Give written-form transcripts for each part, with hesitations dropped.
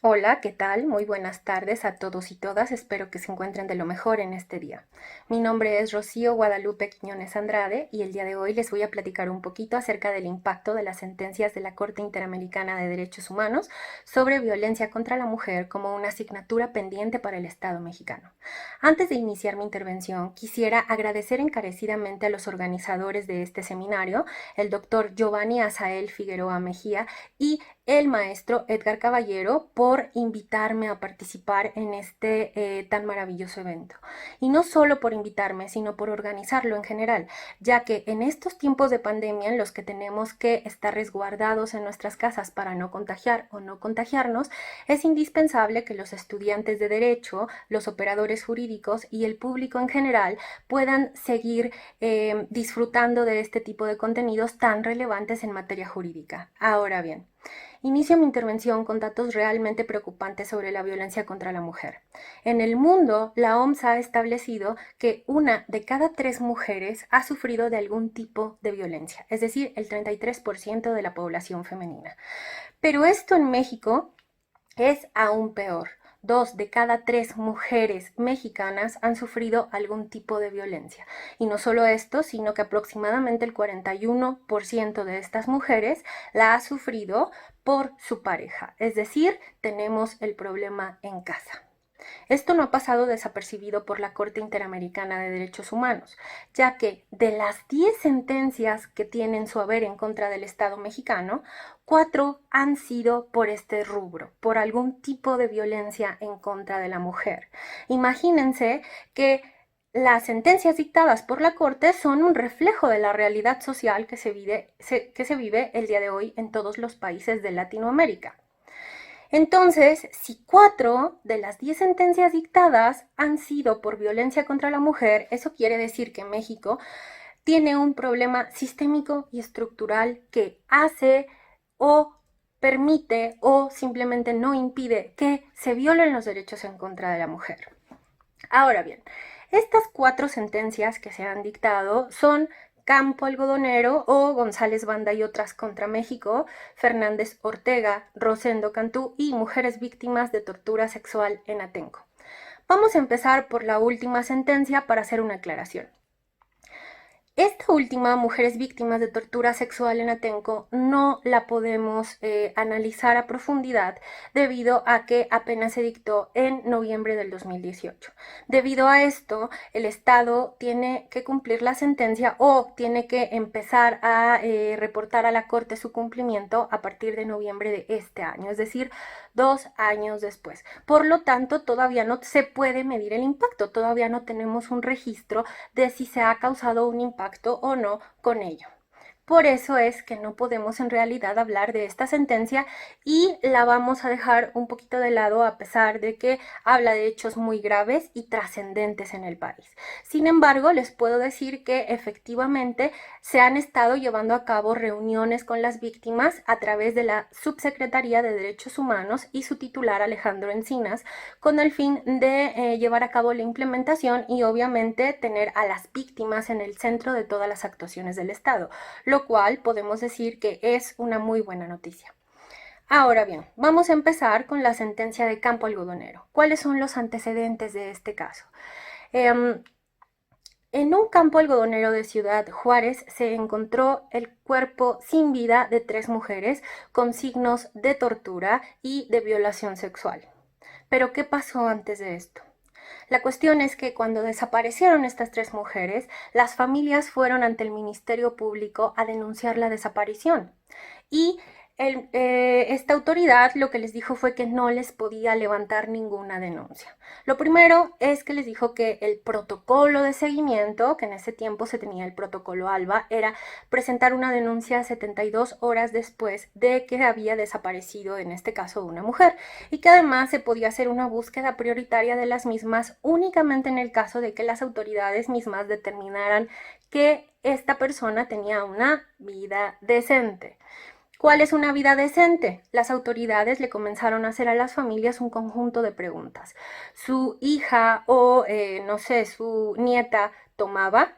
Hola, ¿qué tal? Muy buenas tardes a todos y todas. Espero que se encuentren de lo mejor en este día. Mi nombre es Rocío Guadalupe Quiñones Andrade y el día de hoy les voy a platicar un poquito acerca del impacto de las sentencias de la Corte Interamericana de Derechos Humanos sobre violencia contra la mujer como una asignatura pendiente para el Estado mexicano. Antes de iniciar mi intervención, quisiera agradecer encarecidamente a los organizadores de este seminario, el doctor Giovanni Azael Figueroa Mejía y el maestro Edgar Caballero por invitarme a participar en este tan maravilloso evento. Y no solo por invitarme, sino por organizarlo en general, ya que en estos tiempos de pandemia en los que tenemos que estar resguardados en nuestras casas para no contagiar o no contagiarnos, es indispensable que los estudiantes de derecho, los operadores jurídicos y el público en general puedan seguir disfrutando de este tipo de contenidos tan relevantes en materia jurídica. Ahora bien, inicio mi intervención con datos realmente preocupantes sobre la violencia contra la mujer. En el mundo, la OMS ha establecido que una de cada tres mujeres ha sufrido de algún tipo de violencia, es decir, el 33% de la población femenina. Pero esto en México es aún peor. Dos de cada tres mujeres mexicanas han sufrido algún tipo de violencia. Y no solo esto, sino que aproximadamente el 41% de estas mujeres la ha sufrido por su pareja. Es decir, tenemos el problema en casa. Esto no ha pasado desapercibido por la Corte Interamericana de Derechos Humanos, ya que de las 10 sentencias que tienen su haber en contra del Estado mexicano, 4 han sido por este rubro, por algún tipo de violencia en contra de la mujer. Imagínense que las sentencias dictadas por la Corte son un reflejo de la realidad social que se vive el día de hoy en todos los países de Latinoamérica. Entonces, si 4 de las 10 sentencias dictadas han sido por violencia contra la mujer, eso quiere decir que México tiene un problema sistémico y estructural que hace o permite o simplemente no impide que se violen los derechos en contra de la mujer. Ahora bien, estas 4 sentencias que se han dictado son Campo Algodonero o González Banda y otras contra México, Fernández Ortega, Rosendo Cantú y mujeres víctimas de tortura sexual en Atenco. Vamos a empezar por la última sentencia para hacer una aclaración. Esta última, mujeres víctimas de tortura sexual en Atenco, no la podemos analizar a profundidad debido a que apenas se dictó en noviembre del 2018. Debido a esto, el Estado tiene que cumplir la sentencia o tiene que empezar a reportar a la Corte su cumplimiento a partir de noviembre de este año, es decir, 2 años después. Por lo tanto, todavía no se puede medir el impacto, todavía no tenemos un registro de si se ha causado un impacto o no con ello. Por eso es que no podemos en realidad hablar de esta sentencia y la vamos a dejar un poquito de lado a pesar de que habla de hechos muy graves y trascendentes en el país. Sin embargo, les puedo decir que efectivamente se han estado llevando a cabo reuniones con las víctimas a través de la Subsecretaría de Derechos Humanos y su titular Alejandro Encinas con el fin de llevar a cabo la implementación y obviamente tener a las víctimas en el centro de todas las actuaciones del Estado, lo cual podemos decir que es una muy buena noticia. Ahora bien, vamos a empezar con la sentencia de Campo Algodonero. ¿Cuáles son los antecedentes de este caso? Eh, en un campo algodonero de Ciudad Juárez se encontró el cuerpo sin vida de 3 mujeres con signos de tortura y de violación sexual. Pero ¿qué pasó antes de esto? La cuestión es que cuando desaparecieron estas 3 mujeres, las familias fueron ante el Ministerio Público a denunciar la desaparición. Y esta autoridad lo que les dijo fue que no les podía levantar ninguna denuncia. Lo primero es que les dijo que el protocolo de seguimiento, que en ese tiempo se tenía el protocolo ALBA, era presentar una denuncia 72 horas después de que había desaparecido, en este caso, una mujer, y que además se podía hacer una búsqueda prioritaria de las mismas únicamente en el caso de que las autoridades mismas determinaran que esta persona tenía una vida decente. ¿Cuál es una vida decente? Las autoridades le comenzaron a hacer a las familias un conjunto de preguntas. ¿Su hija o, no sé, su nieta tomaba,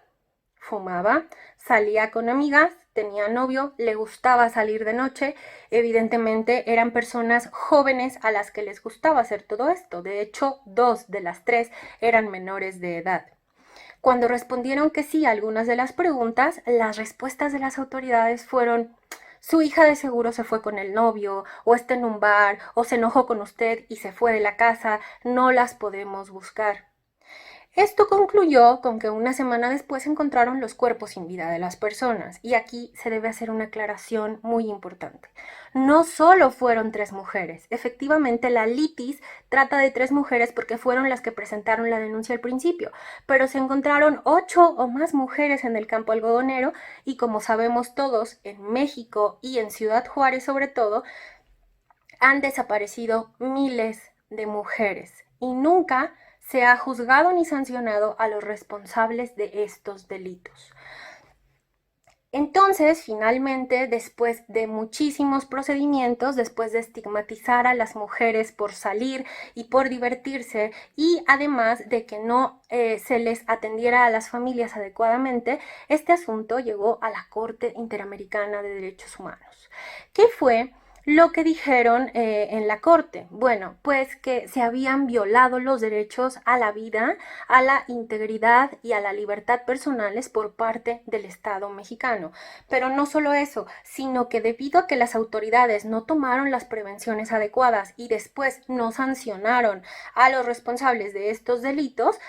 fumaba, salía con amigas tenía novio, le gustaba salir de noche. Evidentemente eran personas jóvenes a las que les gustaba hacer todo esto. De hecho, 2 de las 3 eran menores de edad. Cuando respondieron que sí a algunas de las preguntas, las respuestas de las autoridades fueron: su hija de seguro se fue con el novio, o está en un bar, o se enojó con usted y se fue de la casa, no las podemos buscar. Esto concluyó con que una semana después encontraron los cuerpos sin vida de las personas, y aquí se debe hacer una aclaración muy importante. No solo fueron 3 mujeres, efectivamente la litis trata de 3 mujeres porque fueron las que presentaron la denuncia al principio, pero se encontraron 8 o más mujeres en el campo algodonero, y como sabemos todos, en México y en Ciudad Juárez sobre todo, han desaparecido miles de mujeres y nunca se ha juzgado ni sancionado a los responsables de estos delitos. Entonces, finalmente, después de muchísimos procedimientos, después de estigmatizar a las mujeres por salir y por divertirse, y además de que no se les atendiera a las familias adecuadamente, este asunto llegó a la Corte Interamericana de Derechos Humanos. ¿Qué fue lo que dijeron en la corte? Bueno, pues que se habían violado los derechos a la vida, a la integridad y a la libertad personales por parte del Estado mexicano. Pero no solo eso, sino que debido a que las autoridades no tomaron las prevenciones adecuadas y después no sancionaron a los responsables de estos delitos,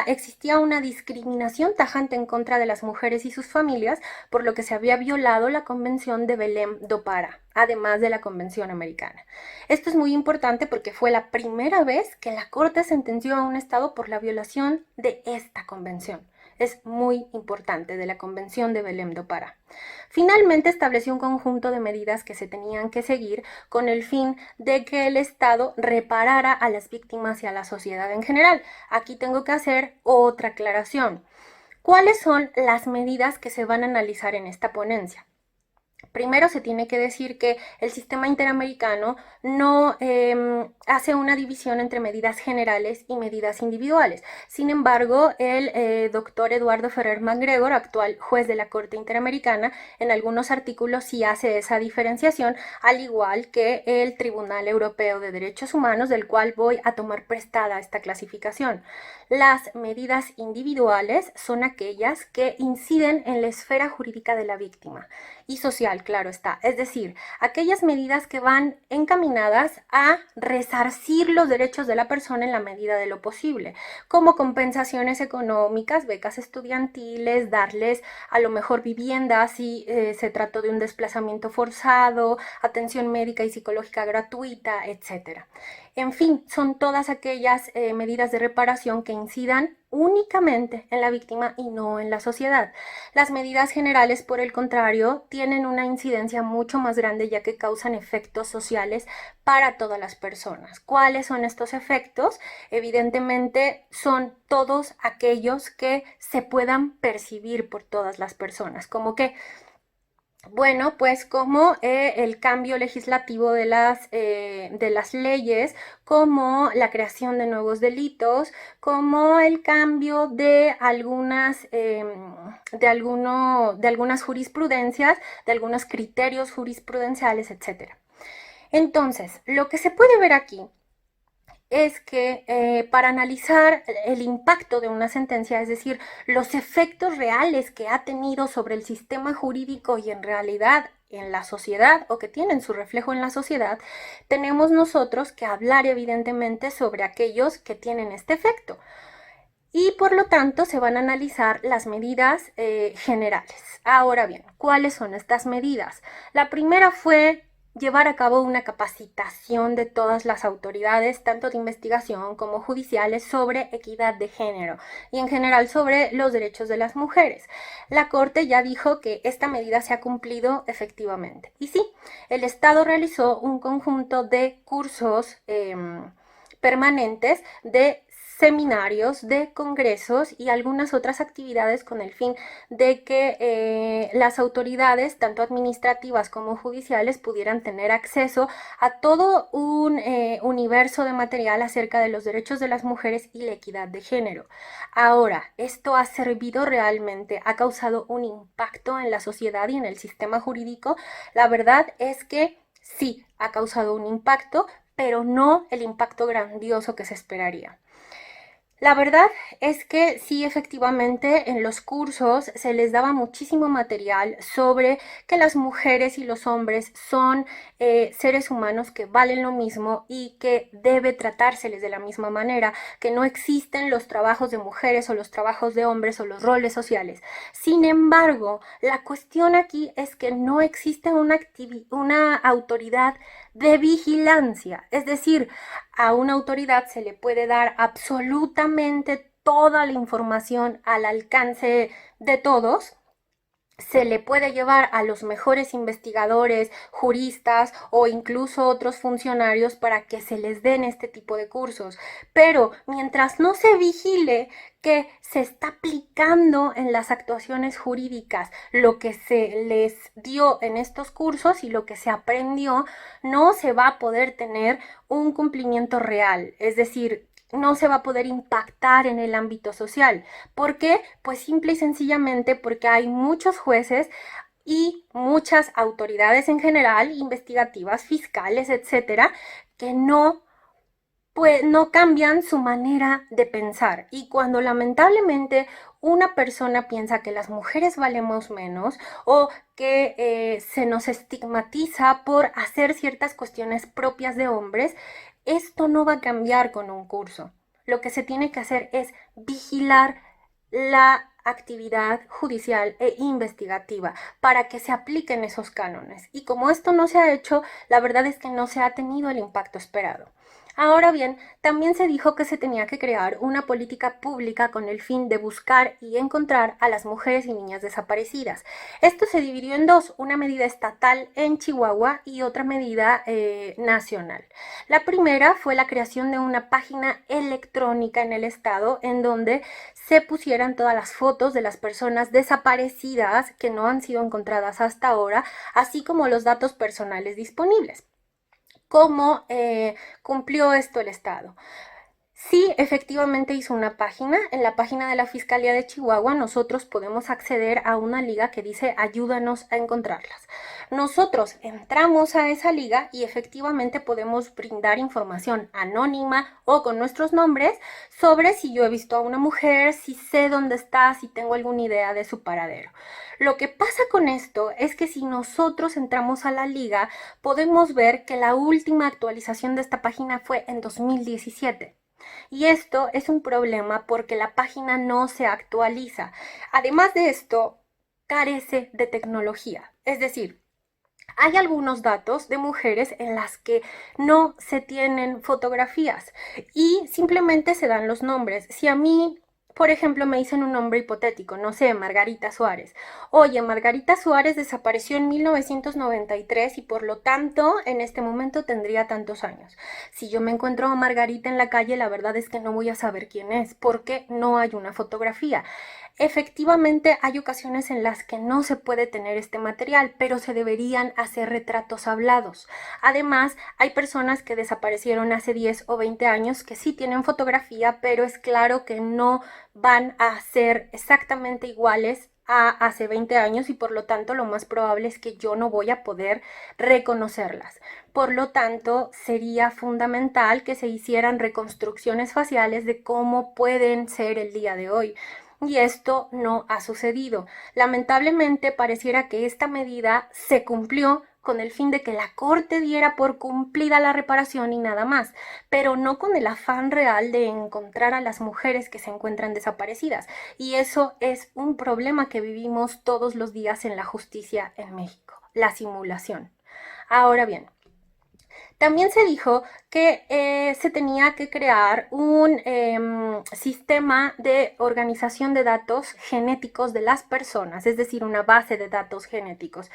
existía una discriminación tajante en contra de las mujeres y sus familias, por lo que se había violado la Convención de Belém do Pará, además de la Convención Americana. Esto es muy importante porque fue la primera vez que la Corte sentenció a un Estado por la violación de esta convención. Es muy importante, de la Convención de Belém do Pará. Finalmente estableció un conjunto de medidas que se tenían que seguir con el fin de que el Estado reparara a las víctimas y a la sociedad en general. Aquí tengo que hacer otra aclaración. ¿Cuáles son las medidas que se van a analizar en esta ponencia? Primero se tiene que decir que el sistema interamericano no hace una división entre medidas generales y medidas individuales. Sin embargo, el doctor Eduardo Ferrer MacGregor, actual juez de la Corte Interamericana, en algunos artículos sí hace esa diferenciación, al igual que el Tribunal Europeo de Derechos Humanos, del cual voy a tomar prestada esta clasificación. Las medidas individuales son aquellas que inciden en la esfera jurídica de la víctima y social, claro está, es decir, aquellas medidas que van encaminadas a resarcir los derechos de la persona en la medida de lo posible, como compensaciones económicas, becas estudiantiles, darles a lo mejor vivienda si se trató de un desplazamiento forzado, atención médica y psicológica gratuita, etc. En fin, son todas aquellas medidas de reparación que incidan únicamente en la víctima y no en la sociedad. Las medidas generales, por el contrario, tienen una incidencia mucho más grande, ya que causan efectos sociales para todas las personas. ¿Cuáles son estos efectos? Evidentemente son todos aquellos que se puedan percibir por todas las personas, como que bueno, pues como el cambio legislativo de las leyes, como la creación de nuevos delitos, como el cambio de algunas jurisprudencias, de algunos criterios jurisprudenciales, etc. Entonces, lo que se puede ver aquí es que para analizar el impacto de una sentencia, es decir, los efectos reales que ha tenido sobre el sistema jurídico y en realidad en la sociedad, o que tienen su reflejo en la sociedad, tenemos nosotros que hablar evidentemente sobre aquellos que tienen este efecto. Y por lo tanto se van a analizar las medidas generales. Ahora bien, ¿cuáles son estas medidas? La primera fue llevar a cabo una capacitación de todas las autoridades, tanto de investigación como judiciales, sobre equidad de género y en general sobre los derechos de las mujeres. La Corte ya dijo que esta medida se ha cumplido efectivamente. Y sí, el Estado realizó un conjunto de cursos permanentes de seminarios, de congresos y algunas otras actividades con el fin de que las autoridades, tanto administrativas como judiciales, pudieran tener acceso a todo un universo de material acerca de los derechos de las mujeres y la equidad de género. Ahora, ¿esto ha servido realmente? ¿Ha causado un impacto en la sociedad y en el sistema jurídico? La verdad es que sí, ha causado un impacto, pero no el impacto grandioso que se esperaría. La verdad es que sí, efectivamente, en los cursos se les daba muchísimo material sobre que las mujeres y los hombres son seres humanos que valen lo mismo y que debe tratárseles de la misma manera, que no existen los trabajos de mujeres o los trabajos de hombres o los roles sociales. Sin embargo, la cuestión aquí es que no existe una autoridad de vigilancia, es decir, a una autoridad se le puede dar absolutamente toda la información al alcance de todos, se le puede llevar a los mejores investigadores, juristas o incluso otros funcionarios para que se les den este tipo de cursos. Pero mientras no se vigile que se está aplicando en las actuaciones jurídicas lo que se les dio en estos cursos y lo que se aprendió, no se va a poder tener un cumplimiento real. Es decir, no se va a poder impactar en el ámbito social. ¿Por qué? Pues simple y sencillamente porque hay muchos jueces y muchas autoridades en general, investigativas, fiscales, etcétera, que pues no cambian su manera de pensar. Y cuando lamentablemente una persona piensa que las mujeres valemos menos o que se nos estigmatiza por hacer ciertas cuestiones propias de hombres, esto no va a cambiar con un curso. Lo que se tiene que hacer es vigilar la actividad judicial e investigativa para que se apliquen esos cánones. Y como esto no se ha hecho, la verdad es que no se ha tenido el impacto esperado. Ahora bien, también se dijo que se tenía que crear una política pública con el fin de buscar y encontrar a las mujeres y niñas desaparecidas. Esto se dividió en dos, una medida estatal en Chihuahua y otra medida nacional. La primera fue la creación de una página electrónica en el estado en donde se pusieran todas las fotos de las personas desaparecidas que no han sido encontradas hasta ahora, así como los datos personales disponibles. ¿Cómo cumplió esto el Estado? Sí, efectivamente hizo una página. En la página de la Fiscalía de Chihuahua nosotros podemos acceder a una liga que dice ayúdanos a encontrarlas. Nosotros entramos a esa liga y efectivamente podemos brindar información anónima o con nuestros nombres sobre si yo he visto a una mujer, si sé dónde está, si tengo alguna idea de su paradero. Lo que pasa con esto es que si nosotros entramos a la liga, podemos ver que la última actualización de esta página fue en 2017. Y esto es un problema porque la página no se actualiza. Además de esto, carece de tecnología. Es decir, hay algunos datos de mujeres en las que no se tienen fotografías y simplemente se dan los nombres. Si a mí, por ejemplo, me dicen un nombre hipotético, no sé, Margarita Suárez. Oye, Margarita Suárez desapareció en 1993 y por lo tanto en este momento tendría tantos años. Si yo me encuentro a Margarita en la calle, la verdad es que no voy a saber quién es porque no hay una fotografía. Efectivamente, hay ocasiones en las que no se puede tener este material, pero se deberían hacer retratos hablados. Además, hay personas que desaparecieron hace 10 o 20 años que sí tienen fotografía, pero es claro que no van a ser exactamente iguales a hace 20 años y por lo tanto lo más probable es que yo no voy a poder reconocerlas. Por lo tanto, sería fundamental que se hicieran reconstrucciones faciales de cómo pueden ser el día de hoy. Y esto no ha sucedido. Lamentablemente pareciera que esta medida se cumplió con el fin de que la Corte diera por cumplida la reparación y nada más, pero no con el afán real de encontrar a las mujeres que se encuentran desaparecidas. Y eso es un problema que vivimos todos los días en la justicia en México, la simulación. Ahora bien, también se dijo que se tenía que crear un sistema de organización de datos genéticos de las personas, es decir, una base de datos genéticos,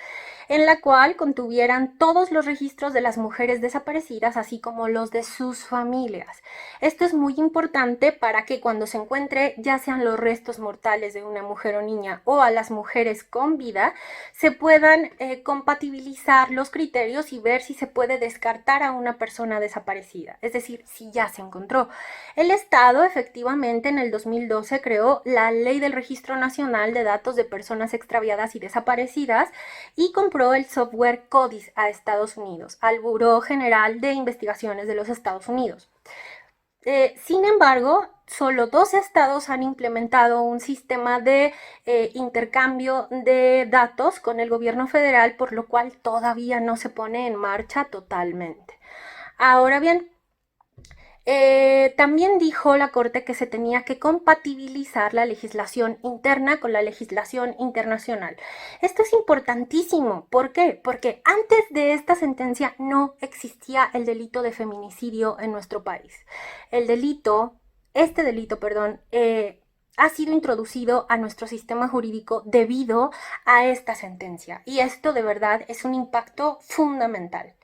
en la cual contuvieran todos los registros de las mujeres desaparecidas, así como los de sus familias. Esto es muy importante para que cuando se encuentre ya sean los restos mortales de una mujer o niña o a las mujeres con vida, se puedan compatibilizar los criterios y ver si se puede descartar a una persona desaparecida, es decir, si ya se encontró. El Estado efectivamente en el 2012 creó la Ley del Registro Nacional de Datos de Personas Extraviadas y Desaparecidas y compró el software CODIS a Estados Unidos, al Buró General de Investigaciones de los Estados Unidos. Sin embargo, solo 2 estados han implementado un sistema de intercambio de datos con el gobierno federal, por lo cual todavía no se pone en marcha totalmente. Ahora bien, también dijo la Corte que se tenía que compatibilizar la legislación interna con la legislación internacional. Esto es importantísimo. ¿Por qué? Porque antes de esta sentencia no existía el delito de feminicidio en nuestro país. Este delito, ha sido introducido a nuestro sistema jurídico debido a esta sentencia. Y esto de verdad es un impacto fundamental.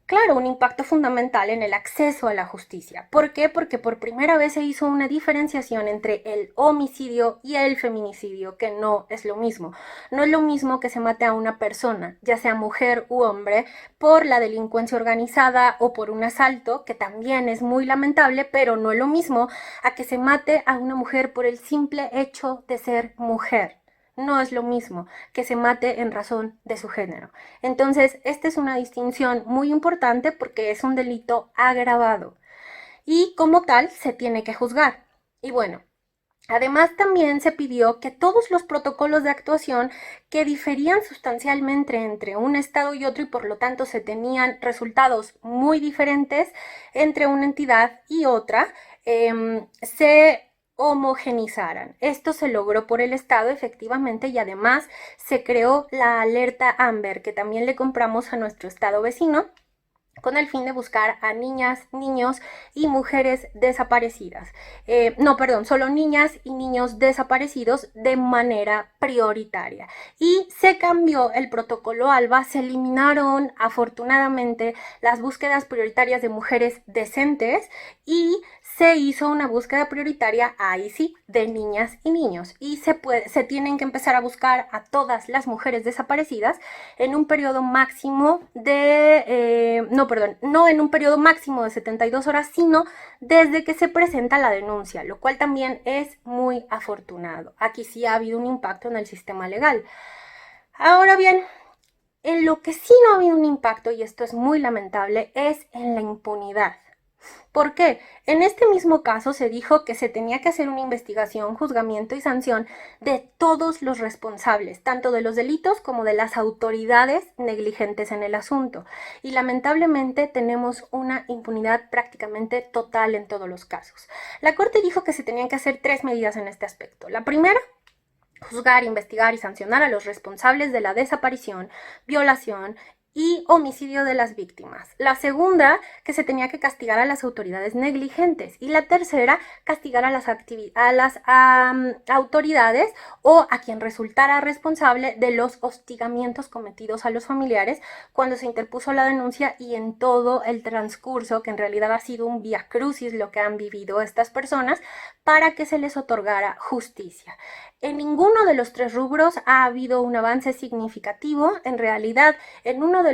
Claro, un impacto fundamental en el acceso a la justicia. ¿Por qué? Porque por primera vez se hizo una diferenciación entre el homicidio y el feminicidio, que no es lo mismo. No es lo mismo que se mate a una persona, ya sea mujer u hombre, por la delincuencia organizada o por un asalto, que también es muy lamentable, pero no es lo mismo a que se mate a una mujer por el simple hecho de ser mujer. No es lo mismo que se mate en razón de su género. Entonces, esta es una distinción muy importante porque es un delito agravado y como tal se tiene que juzgar. Y bueno, además también se pidió que todos los protocolos de actuación que diferían sustancialmente entre un estado y otro y por lo tanto se tenían resultados muy diferentes entre una entidad y otra, se homogenizaran. Esto se logró por el Estado efectivamente y además se creó la alerta Amber que también le compramos a nuestro estado vecino con el fin de buscar a niñas, niños y mujeres desaparecidas. Solo niñas y niños desaparecidos de manera prioritaria. Y se cambió el protocolo ALBA, se eliminaron afortunadamente las búsquedas prioritarias de mujeres decentes y se hizo una búsqueda prioritaria, ahí sí, de niñas y niños. Y se tienen que empezar a buscar a todas las mujeres desaparecidas en un periodo máximo de, no en un periodo máximo de 72 horas, sino desde que se presenta la denuncia, lo cual también es muy afortunado. Aquí sí ha habido un impacto en el sistema legal. Ahora bien, en lo que sí no ha habido un impacto, y esto es muy lamentable, es en la impunidad. ¿Por qué? En este mismo caso se dijo que se tenía que hacer una investigación, juzgamiento y sanción de todos los responsables, tanto de los delitos como de las autoridades negligentes en el asunto. Y lamentablemente tenemos una impunidad prácticamente total en todos los casos. La Corte dijo que se tenían que hacer 3 medidas en este aspecto. La primera, juzgar, investigar y sancionar a los responsables de la desaparición, violación y homicidio de las víctimas. La segunda, que se tenía que castigar a las autoridades negligentes. Y la tercera, castigar a las autoridades o a quien resultara responsable de los hostigamientos cometidos a los familiares cuando se interpuso la denuncia y en todo el transcurso, que en realidad ha sido un vía crucis lo que han vivido estas personas, para que se les otorgara justicia. En ninguno de los 3 rubros ha habido un avance significativo. En realidad, en uno de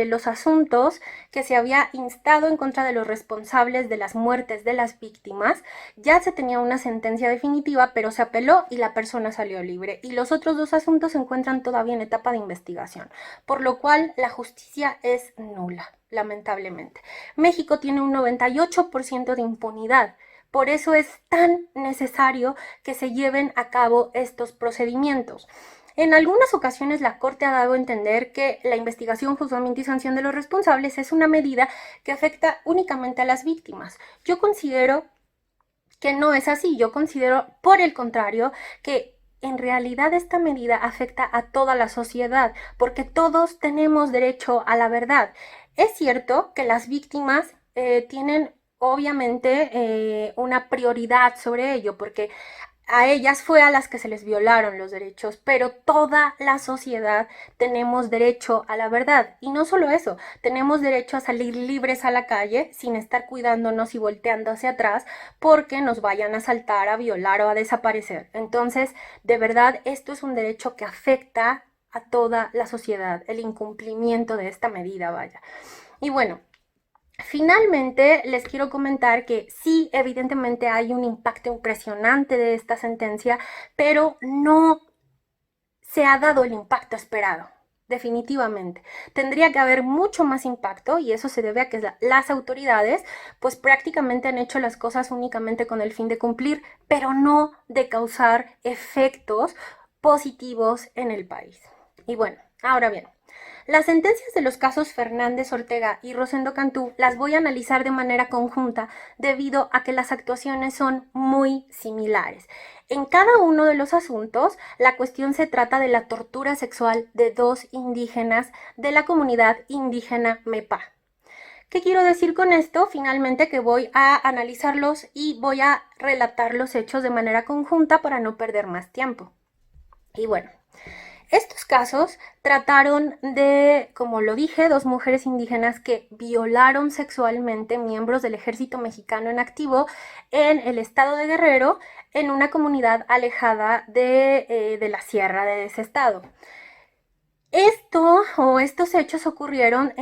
los asuntos que se había instado en contra de los responsables de las muertes de las víctimas, ya se tenía una sentencia definitiva, pero se apeló y la persona salió libre. Y los otros 2 asuntos se encuentran todavía en etapa de investigación, por lo cual la justicia es nula, lamentablemente. México tiene un 98% de impunidad. Por eso es tan necesario que se lleven a cabo estos procedimientos. En algunas ocasiones la Corte ha dado a entender que la investigación, juzgamiento y sanción de los responsables es una medida que afecta únicamente a las víctimas. Yo considero que no es así. Yo considero, por el contrario, que en realidad esta medida afecta a toda la sociedad, porque todos tenemos derecho a la verdad. Es cierto que las víctimas tienen obviamente una prioridad sobre ello, porque a ellas fue a las que se les violaron los derechos, pero toda la sociedad tenemos derecho a la verdad. Y no solo eso, tenemos derecho a salir libres a la calle sin estar cuidándonos y volteando hacia atrás porque nos vayan a asaltar, a violar o a desaparecer. Entonces, de verdad, esto es un derecho que afecta a toda la sociedad, el incumplimiento de esta medida, vaya. Y bueno, finalmente, les quiero comentar que sí, evidentemente hay un impacto impresionante de esta sentencia, pero no se ha dado el impacto esperado. Definitivamente. Tendría que haber mucho más impacto y eso se debe a que las autoridades pues prácticamente han hecho las cosas únicamente con el fin de cumplir, pero no de causar efectos positivos en el país. Y bueno, ahora bien, las sentencias de los casos Fernández Ortega y Rosendo Cantú las voy a analizar de manera conjunta debido a que las actuaciones son muy similares. En cada uno de los asuntos, la cuestión se trata de la tortura sexual de dos indígenas de la comunidad indígena Mepa. ¿Qué quiero decir con esto? Finalmente que voy a analizarlos y voy a relatar los hechos de manera conjunta para no perder más tiempo. Y bueno, estos casos trataron de, como lo dije, dos mujeres indígenas que violaron sexualmente miembros del ejército mexicano en activo en el estado de Guerrero, en una comunidad alejada de la sierra de ese estado. Estos hechos ocurrieron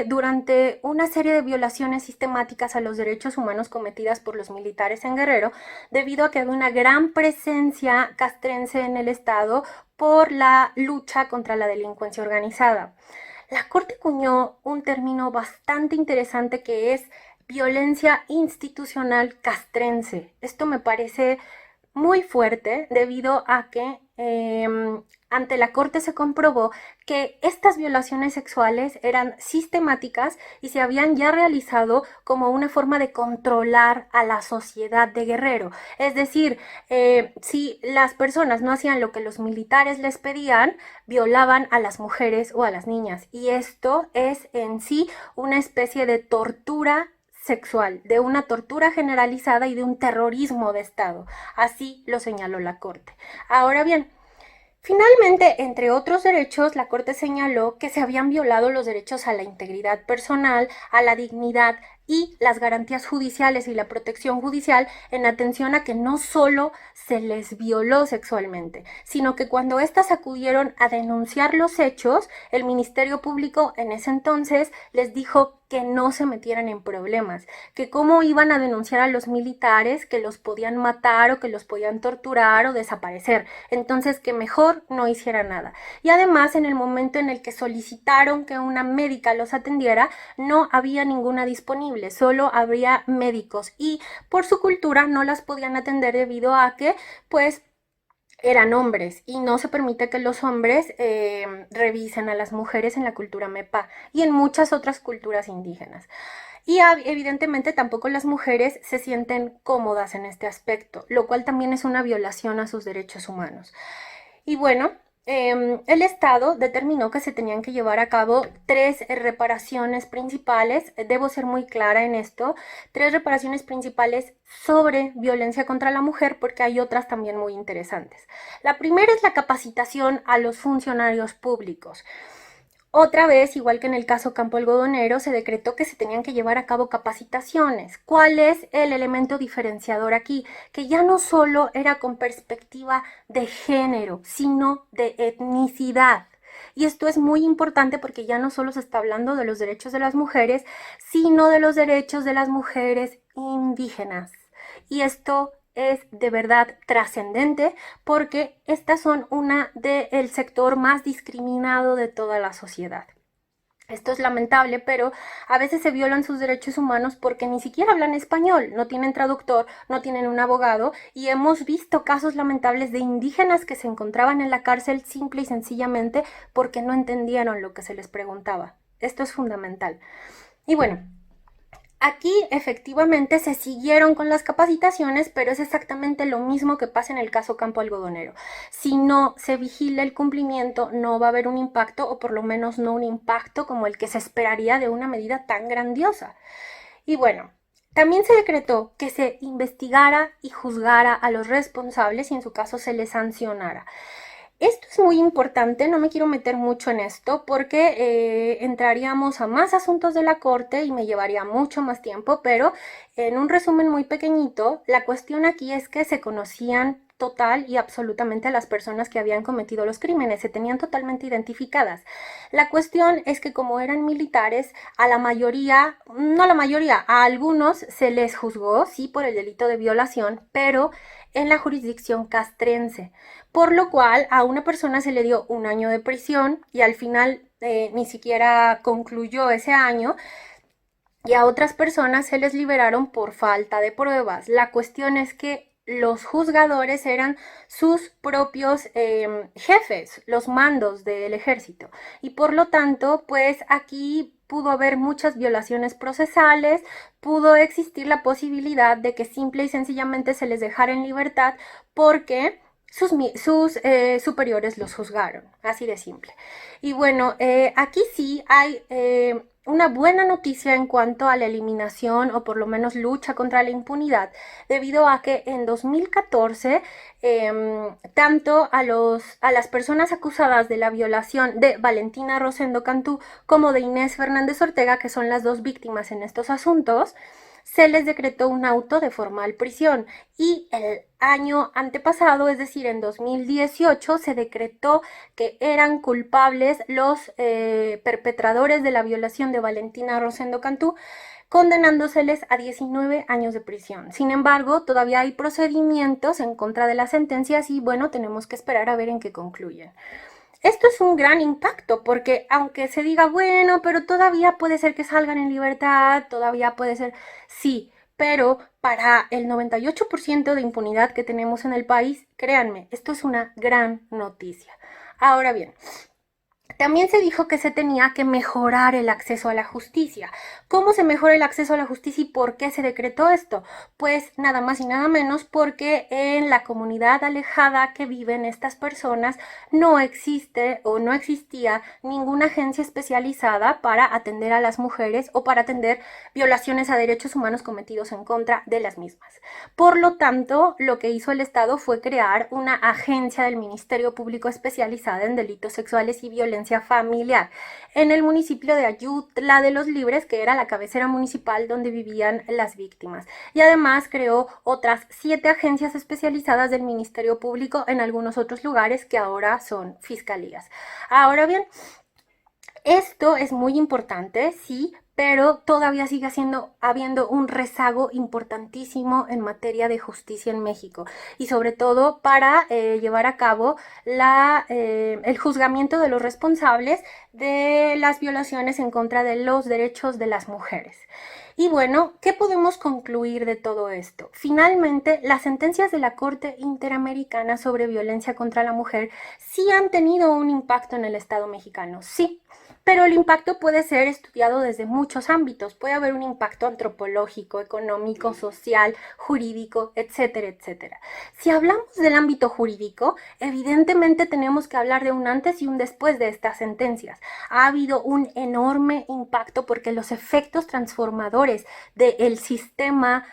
durante una serie de violaciones sistemáticas a los derechos humanos cometidas por los militares en Guerrero, debido a que había una gran presencia castrense en el estado por la lucha contra la delincuencia organizada. La Corte acuñó un término bastante interesante que es violencia institucional castrense. Esto me parece muy fuerte debido a que ante la Corte se comprobó que estas violaciones sexuales eran sistemáticas y se habían ya realizado como una forma de controlar a la sociedad de Guerrero. Es decir, si las personas no hacían lo que los militares les pedían, violaban a las mujeres o a las niñas. Y esto es en sí una especie de tortura sexual, de una tortura generalizada y de un terrorismo de Estado. Así lo señaló la Corte. Ahora bien, finalmente, entre otros derechos, la Corte señaló que se habían violado los derechos a la integridad personal, a la dignidad y las garantías judiciales y la protección judicial en atención a que no solo se les violó sexualmente, sino que cuando éstas acudieron a denunciar los hechos, el Ministerio Público en ese entonces les dijo que no se metieran en problemas, que cómo iban a denunciar a los militares, que los podían matar o que los podían torturar o desaparecer, entonces que mejor no hiciera nada. Y además, en el momento en el que solicitaron que una médica los atendiera, no había ninguna disponible, solo habría médicos y por su cultura no las podían atender debido a que pues eran hombres y no se permite que los hombres revisen a las mujeres en la cultura mepa y en muchas otras culturas indígenas. Y evidentemente tampoco las mujeres se sienten cómodas en este aspecto, lo cual también es una violación a sus derechos humanos. Y bueno, el Estado determinó que se tenían que llevar a cabo tres reparaciones principales, debo ser muy clara en esto, tres reparaciones principales sobre violencia contra la mujer porque hay otras también muy interesantes. La primera es la capacitación a los funcionarios públicos. Otra vez, igual que en el caso Campo Algodonero, se decretó que se tenían que llevar a cabo capacitaciones. ¿Cuál es el elemento diferenciador aquí? Que ya no solo era con perspectiva de género, sino de etnicidad. Y esto es muy importante porque ya no solo se está hablando de los derechos de las mujeres, sino de los derechos de las mujeres indígenas. Y esto es de verdad trascendente porque estas son una del sector más discriminado de toda la sociedad. Esto es lamentable, pero a veces se violan sus derechos humanos porque ni siquiera hablan español, no tienen traductor, no tienen un abogado y hemos visto casos lamentables de indígenas que se encontraban en la cárcel simple y sencillamente porque no entendieron lo que se les preguntaba. Esto es fundamental. Y bueno, aquí efectivamente se siguieron con las capacitaciones, pero es exactamente lo mismo que pasa en el caso Campo Algodonero. Si no se vigila el cumplimiento, no va a haber un impacto, o por lo menos no un impacto como el que se esperaría de una medida tan grandiosa. Y bueno, también se decretó que se investigara y juzgara a los responsables y en su caso se les sancionara. Esto es muy importante, no me quiero meter mucho en esto porque entraríamos a más asuntos de la corte y me llevaría mucho más tiempo, pero en un resumen muy pequeñito, la cuestión aquí es que se conocían total y absolutamente a las personas que habían cometido los crímenes, se tenían totalmente identificadas. La cuestión es que como eran militares, a la mayoría, no a la mayoría, a algunos se les juzgó, sí, por el delito de violación, pero en la jurisdicción castrense, por lo cual a una persona se le dio un año de prisión y al final ni siquiera concluyó ese año y a otras personas se les liberaron por falta de pruebas. La cuestión es que los juzgadores eran sus propios jefes, los mandos del ejército. Y por lo tanto, pues aquí pudo haber muchas violaciones procesales, pudo existir la posibilidad de que simple y sencillamente se les dejara en libertad porque sus superiores los juzgaron, así de simple. Y bueno, aquí sí hay una buena noticia en cuanto a la eliminación o por lo menos lucha contra la impunidad, debido a que en 2014 tanto a las personas acusadas de la violación de Valentina Rosendo Cantú como de Inés Fernández Ortega, que son las dos víctimas en estos asuntos, se les decretó un auto de formal prisión y el año antepasado, es decir, en 2018, se decretó que eran culpables los perpetradores de la violación de Valentina Rosendo Cantú, condenándoseles a 19 años de prisión. Sin embargo, todavía hay procedimientos en contra de las sentencias y bueno, tenemos que esperar a ver en qué concluyen. Esto es un gran impacto porque aunque se diga, bueno, pero todavía puede ser que salgan en libertad, todavía puede ser, sí, pero para el 98% de impunidad que tenemos en el país, créanme, esto es una gran noticia. Ahora bien, también se dijo que se tenía que mejorar el acceso a la justicia. ¿Cómo se mejora el acceso a la justicia y por qué se decretó esto? Pues nada más y nada menos porque en la comunidad alejada que viven estas personas no existe o no existía ninguna agencia especializada para atender a las mujeres o para atender violaciones a derechos humanos cometidos en contra de las mismas. Por lo tanto, lo que hizo el Estado fue crear una agencia del Ministerio Público especializada en delitos sexuales y violencia familiar en el municipio de Ayutla de los Libres, que era la cabecera municipal donde vivían las víctimas. Y además creó otras 7 agencias especializadas del Ministerio Público en algunos otros lugares que ahora son fiscalías. Ahora bien, esto es muy importante, sí, pero todavía sigue habiendo un rezago importantísimo en materia de justicia en México y sobre todo para llevar a cabo el juzgamiento de los responsables de las violaciones en contra de los derechos de las mujeres. Y bueno, ¿qué podemos concluir de todo esto? Finalmente, las sentencias de la Corte Interamericana sobre Violencia contra la Mujer sí han tenido un impacto en el Estado mexicano, sí, pero el impacto puede ser estudiado desde muchos ámbitos. Puede haber un impacto antropológico, económico, social, jurídico, etcétera, etcétera. Si hablamos del ámbito jurídico, evidentemente tenemos que hablar de un antes y un después de estas sentencias. Ha habido un enorme impacto porque los efectos transformadores del sistema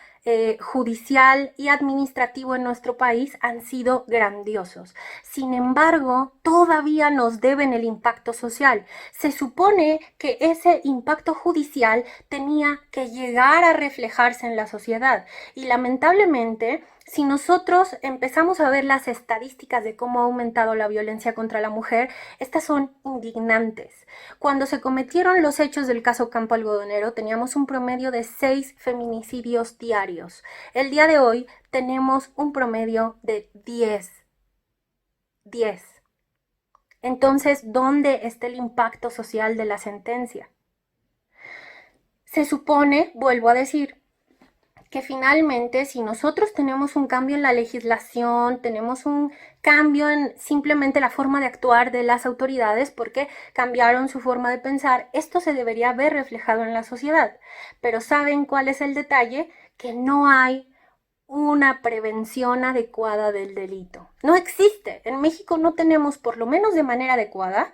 judicial y administrativo en nuestro país han sido grandiosos. Sin embargo, todavía nos deben el impacto social. Se supone que ese impacto judicial tenía que llegar a reflejarse en la sociedad y lamentablemente si nosotros empezamos a ver las estadísticas de cómo ha aumentado la violencia contra la mujer, estas son indignantes. Cuando se cometieron los hechos del caso Campo Algodonero, teníamos un promedio de 6 feminicidios diarios. El día de hoy tenemos un promedio de 10. 10. Entonces, ¿dónde está el impacto social de la sentencia? Se supone, vuelvo a decir, que finalmente si nosotros tenemos un cambio en la legislación, tenemos un cambio en simplemente la forma de actuar de las autoridades porque cambiaron su forma de pensar, esto se debería ver reflejado en la sociedad. Pero ¿saben cuál es el detalle? Que no hay una prevención adecuada del delito. No existe. En México no tenemos, por lo menos de manera adecuada,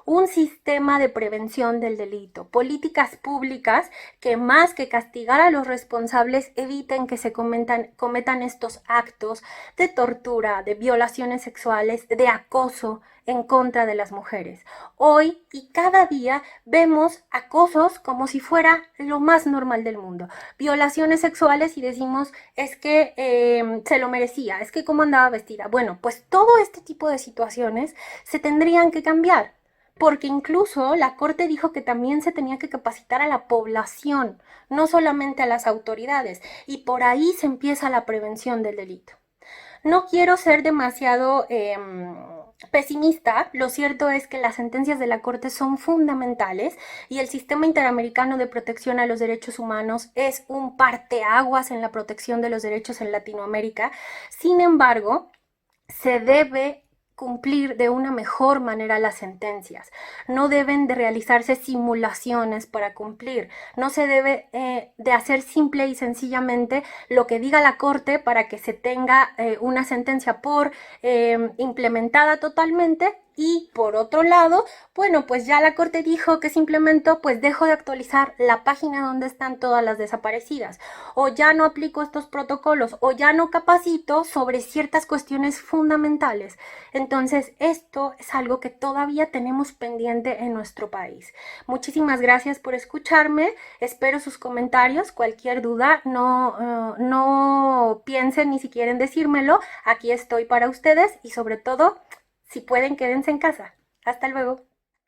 un sistema de prevención del delito, políticas públicas que más que castigar a los responsables eviten que se cometan estos actos de tortura, de violaciones sexuales, de acoso en contra de las mujeres. Hoy y cada día vemos acosos como si fuera lo más normal del mundo. Violaciones sexuales y decimos es que se lo merecía, es que cómo andaba vestida. Bueno, pues todo este tipo de situaciones se tendrían que cambiar. Porque incluso la Corte dijo que también se tenía que capacitar a la población, no solamente a las autoridades, y por ahí se empieza la prevención del delito. No quiero ser demasiado pesimista, lo cierto es que las sentencias de la Corte son fundamentales y el sistema interamericano de protección a los derechos humanos es un parteaguas en la protección de los derechos en Latinoamérica. Sin embargo, se debe cumplir de una mejor manera las sentencias. No deben de realizarse simulaciones para cumplir. No se debe de hacer simple y sencillamente lo que diga la Corte para que se tenga una sentencia por implementada totalmente. Y por otro lado, bueno, pues ya la Corte dijo que se implementó, pues dejo de actualizar la página donde están todas las desaparecidas, o ya no aplico estos protocolos, o ya no capacito sobre ciertas cuestiones fundamentales. Entonces, esto es algo que todavía tenemos pendiente en nuestro país. Muchísimas gracias por escucharme, espero sus comentarios, cualquier duda, no piensen ni siquiera en decírmelo, aquí estoy para ustedes y sobre todo, si pueden, quédense en casa. Hasta luego.